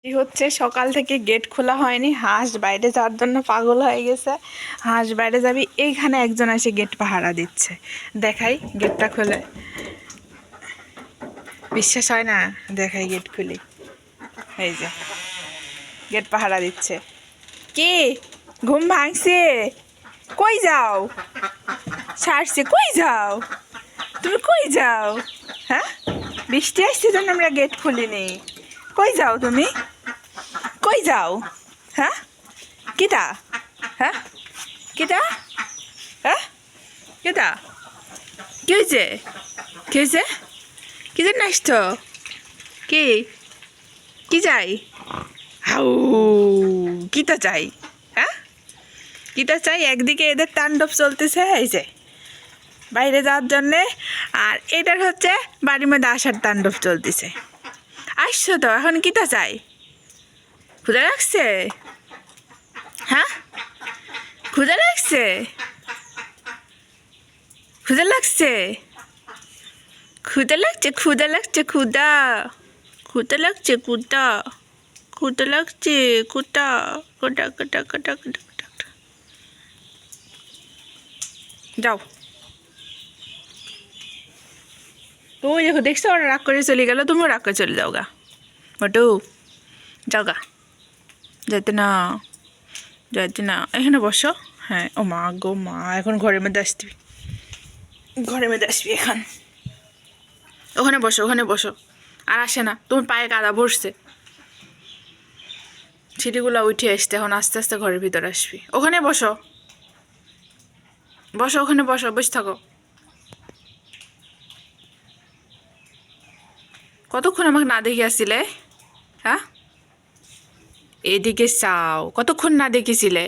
কি হচ্ছে, সকাল থেকে গেট খোলা হয়নি। হাঁস বাইরে যাওয়ার জন্য পাগল হয়ে গেছে। হাঁস বাইরে যাবি, এইখানে একজন এসে গেট পাহারা দিচ্ছে। দেখাই গেটটা খুলে, বিশ্বাস হয় না? দেখাই গেট খুলি, এই যে গেট পাহারা দিচ্ছে। কি ঘুম ভাঙছে? কই যাও? সারছে, কই যাও? তুমি কই যাও? হ্যাঁ, বৃষ্টি আসছে জন্য আমরা গেট খুলিনি। কই যাও তুমি? কই যাও? হ্যাঁ, কিটা? হ্যাঁ, কিটা? হ্যাঁ, কিটা? কি হয়েছে? কি হয়েছে? কি জন্য আসছো? কি কি চাই? হাউ, কিটা চাই? হ্যাঁ, কিটা চাই? একদিকে এদের তাণ্ডব চলতেছে, এই যে বাইরে যাওয়ার জন্যে, আর এটার হচ্ছে বাড়ির মধ্যে আসার তাণ্ডব চলতেছে। আসছো তো, এখন কিটা চাই? ক্ষুধা লাগছে? হ্যাঁ, ক্ষুধা লাগছে? ক্ষুধা লাগছে? ক্ষুধা লাগছে? ক্ষুধা লাগছে? ক্ষুধা ক্ষুধা লাগছে? ক্ষুধা ক্ষুধা লাগছে? কোটা কোটা কোটা কোটা কোটা কোটা। যাও তো, ওই দেখো, দেখছো ওরা রাগ করে চলে গেল, তুমিও রাগ করে চলে যাও গা। মোটু, যাও গা, যেতে না, যেতে না। এখানে বসো। হ্যাঁ, ও মা গো মা, এখন ঘরের মধ্যে আসবি, ঘরের মধ্যে আসবি এখন। ওখানে বসো, ওখানে বসো। আর আসে না, তোমার পায়ে কাদা ভরছে। সিঁড়িগুলো উঠে আসতে, এখন আস্তে আস্তে ঘরের ভিতরে আসবি। ওখানে বসো, বসো, ওখানে বসো, বসে থাকো। কতক্ষণ আমাকে না দেখে আসছিলে? হ্যাঁ, এদিকে চাও, কতক্ষণ না দেখেছিলে?